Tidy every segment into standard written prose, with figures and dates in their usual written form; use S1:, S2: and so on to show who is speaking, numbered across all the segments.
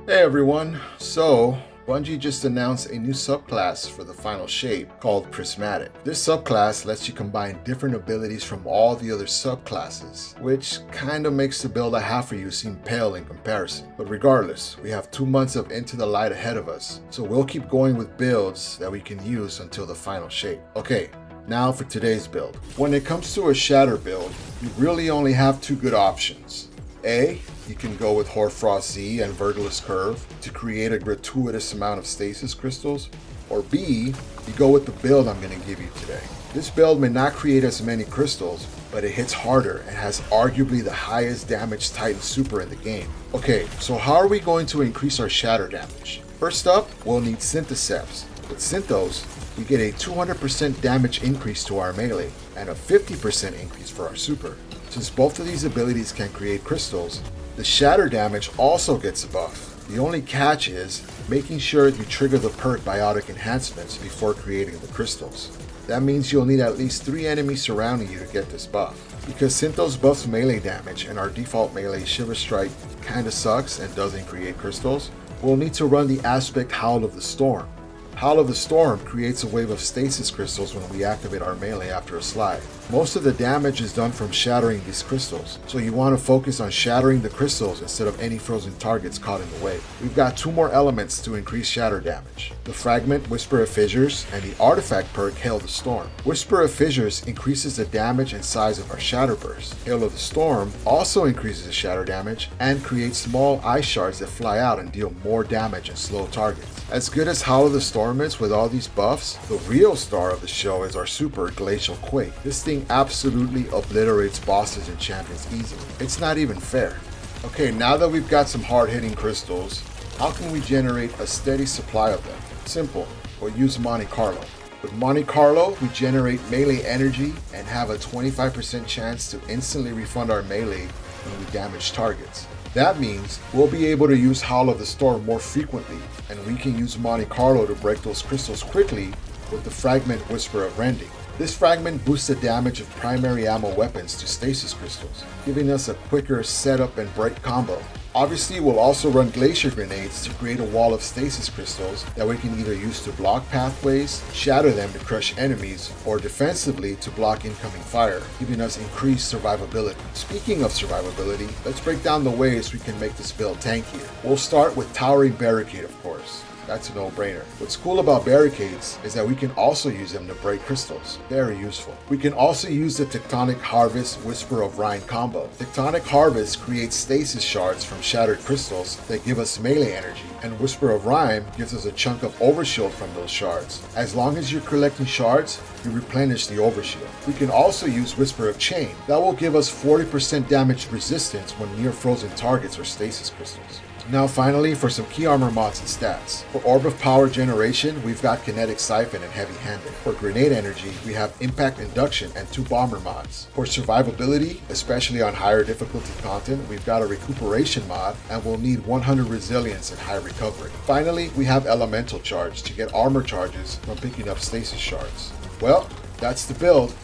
S1: Hey everyone, so Bungie just announced a new subclass for the final shape called Prismatic. This subclass lets you combine different abilities from all the other subclasses, which kinda makes the build I have for you seem pale in comparison. But regardless, we have 2 months of Into the Light ahead of us, so we'll keep going with builds that we can use until the final shape. Okay, now for today's build. When it comes to a Shatter build, you really only have 2 good options. A, you can go with Hoarfrost Z and Vergilus Curve to create a gratuitous amount of stasis crystals, or B, you go with the build I'm going to give you today. This build may not create as many crystals, but it hits harder and has arguably the highest damage Titan super in the game. Okay, so how are we going to increase our shatter damage? First up, we'll need Synthoceps. With Synthos, we get a 200% damage increase to our melee and a 50% increase for our super. Since both of these abilities can create crystals, the shatter damage also gets a buff. The only catch is making sure you trigger the perk Biotic Enhancements before creating the crystals. That means you'll need at least 3 enemies surrounding you to get this buff. Because Synthos buffs melee damage and our default melee Shiver Strike kinda sucks and doesn't create crystals, we'll need to run the aspect Howl of the Storm. Howl of the Storm creates a wave of stasis crystals when we activate our melee after a slide. Most of the damage is done from shattering these crystals, so you want to focus on shattering the crystals instead of any frozen targets caught in the wave. We've got 2 more elements to increase shatter damage: the Fragment Whisper of Fissures and the artifact perk Hail the Storm. Whisper of Fissures increases the damage and size of our shatter burst. Hail of the Storm also increases the shatter damage and creates small ice shards that fly out and deal more damage and slow targets. As good as Howl of the Storm is with all these buffs, the real star of the show is our super Glacial Quake. This thing absolutely obliterates bosses and champions easily. It's not even fair. Okay, now that we've got some hard-hitting crystals, how can we generate a steady supply of them? Simple, we'll use Monte Carlo. With Monte Carlo, we generate melee energy and have a 25% chance to instantly refund our melee when we damage targets. That means we'll be able to use Howl of the Storm more frequently, and we can use Monte Carlo to break those crystals quickly with the Fragment Whisper of Rending. This fragment boosts the damage of primary ammo weapons to stasis crystals, giving us a quicker setup and break combo. Obviously, we'll also run Glacier Grenades to create a wall of stasis crystals that we can either use to block pathways, shatter them to crush enemies, or defensively to block incoming fire, giving us increased survivability. Speaking of survivability, let's break down the ways we can make this build tankier. We'll start with Towering Barricade, of course. That's a no-brainer. What's cool about barricades is that we can also use them to break crystals. Very useful. We can also use the Tectonic Harvest Whisper of Rhine combo. Tectonic Harvest creates stasis shards from shattered crystals that give us melee energy, and Whisper of Rhyme gives us a chunk of overshield from those shards. As long as you're collecting shards, you replenish the overshield. We can also use Whisper of Chain. That will give us 40% damage resistance when near frozen targets or stasis crystals. Now finally, for some key armor mods and stats. For Orb of Power generation, we've got Kinetic Siphon and Heavy Handed. For grenade energy, we have Impact Induction and 2 bomber mods. For survivability, especially on higher difficulty content, we've got a Recuperation mod, and we'll need 100 resilience and high recovery. Finally, we have Elemental Charge to get armor charges from picking up stasis shards. Well, that's the build.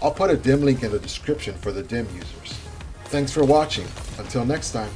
S1: I'll put a dim link in the description for the dim users. Thanks for watching. Until next time.